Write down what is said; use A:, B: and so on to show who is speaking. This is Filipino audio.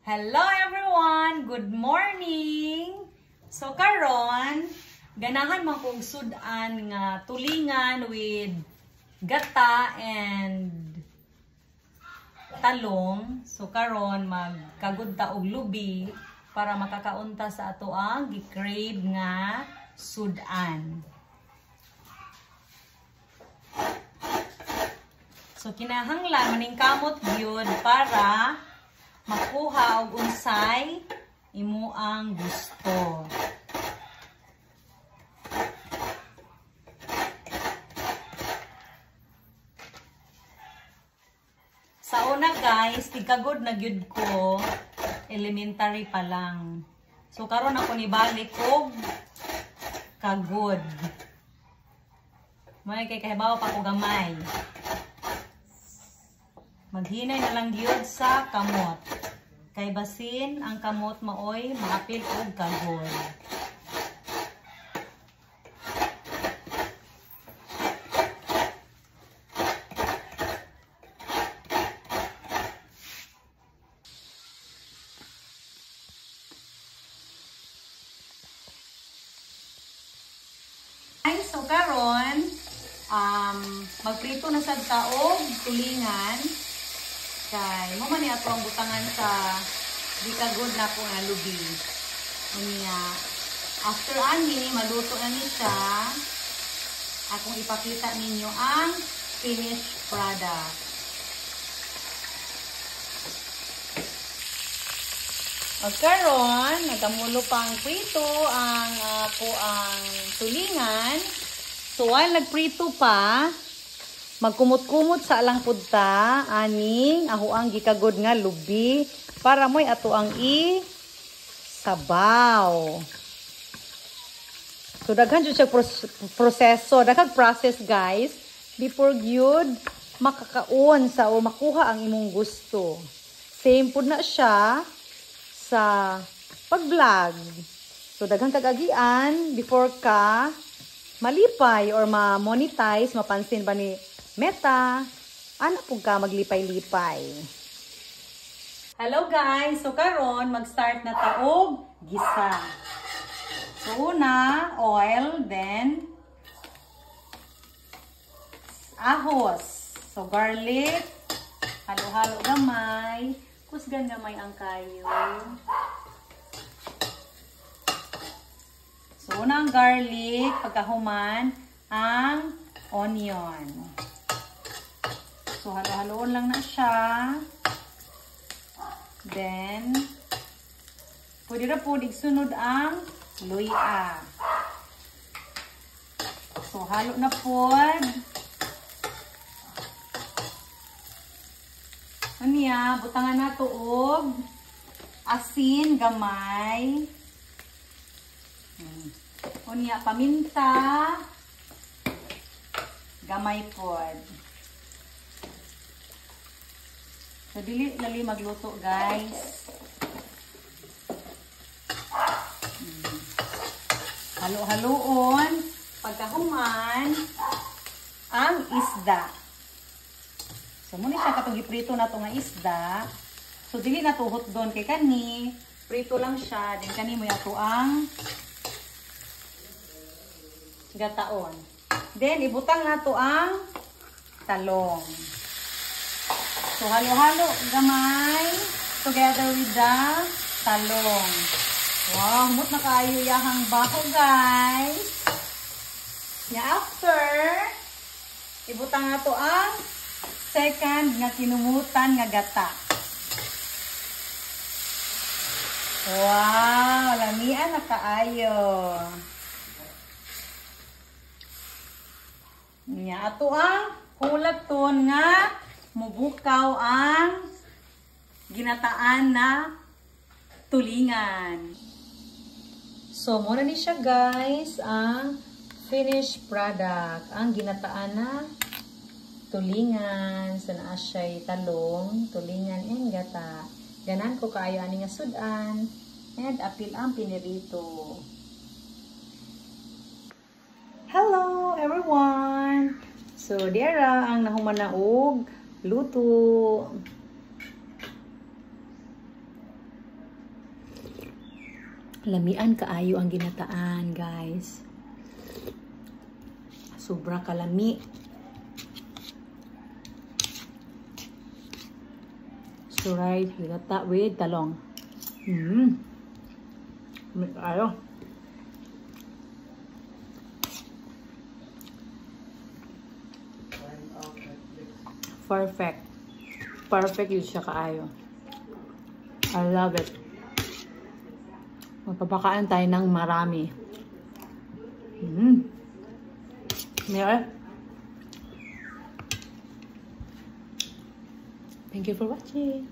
A: Hello everyone! Good morning! So karon, ganahan man kong sudan nga tulingan with gata and talong. So karon magkagudta og lubi para makakaunta sa ato ang gi-crave nga sudan. So kinahanglan maning kamot gyud para makuha og unsay imo ang gusto. Sa una guys, tigkagod na gyud ko, elementary pa lang. So karon ako nibalik og kagod. May kay kahibaw pa ko gamay. Maghinay na lang gyud sa kamot. Kay basin ang kamot maoy maapil og kagod. Ay, so karon magprito na sad ta og tulingan. Kay mo man ni ato ang butangan sa gikagod na ko nga lubi. Unya after ani maluto na ni siya, akong ipakita ninyo ang finished product. Magkaron nagamulo pang prito ang ang tulingan. So while nagprito pa, magkumot-kumot sa alang pudta aning ang gikagod nga lubi para mo'y ato ang sabaw. So daghan jud siya proseso, daghang process guys before gyud makakaon sa o makuha ang imong gusto. Same pud na siya sa pag-vlog. So daghang kagagian before ka malipay or ma-monetize, mapansin ba ni Meta, ano po ka maglipay-lipay? Hello guys! So karon mag-start na taog gisa. So una, oil, then ahos. So garlic, halo-halo gamay, kusgan gamay ang kayo. So una ang garlic, pagkahuman ang onion. So, halo-haloon lang na siya. Then, pwede na po digsunod ang luya. So, halo na po. Aniya, butangan na tuog. Asin, gamay. Aniya, paminta. Gamay po. So, dili lali magluto, guys. Halo-haloon. Pagkahuman, ang isda. So, muna siya katong iprito na ito nga isda. So, dili na tuhot doon kay kani. Prito lang siya. Then, kani mo yato ang gataon. Then, ibutang na ito ang talong. So, halo-halo gamay together with the talong. Wow, humot na kayo yahang bako, guys. Nya after, ibutang na to ang second nga kinumutan nga gata. Wow, lamian na kaayo. Nya ato ang hulaton nga mubukaw ang ginataan na tulingan. So, muna ni siya guys, ang finished product. Ang ginataan na tulingan. So, naa siya'y talong, tulingan, and gata. Ganan ko kaayo ani nga sudan, and apil ang pinirito. Hello everyone! So, diara ang nahuman na og luto. Lamian kaayo ang ginataan, guys. Sobra kalami. So right, ginata with talong. May kaayo. Perfect. Perfect yun siya kaayo. I love it. Magpapakain tayo ng marami. Meron. Thank you for watching.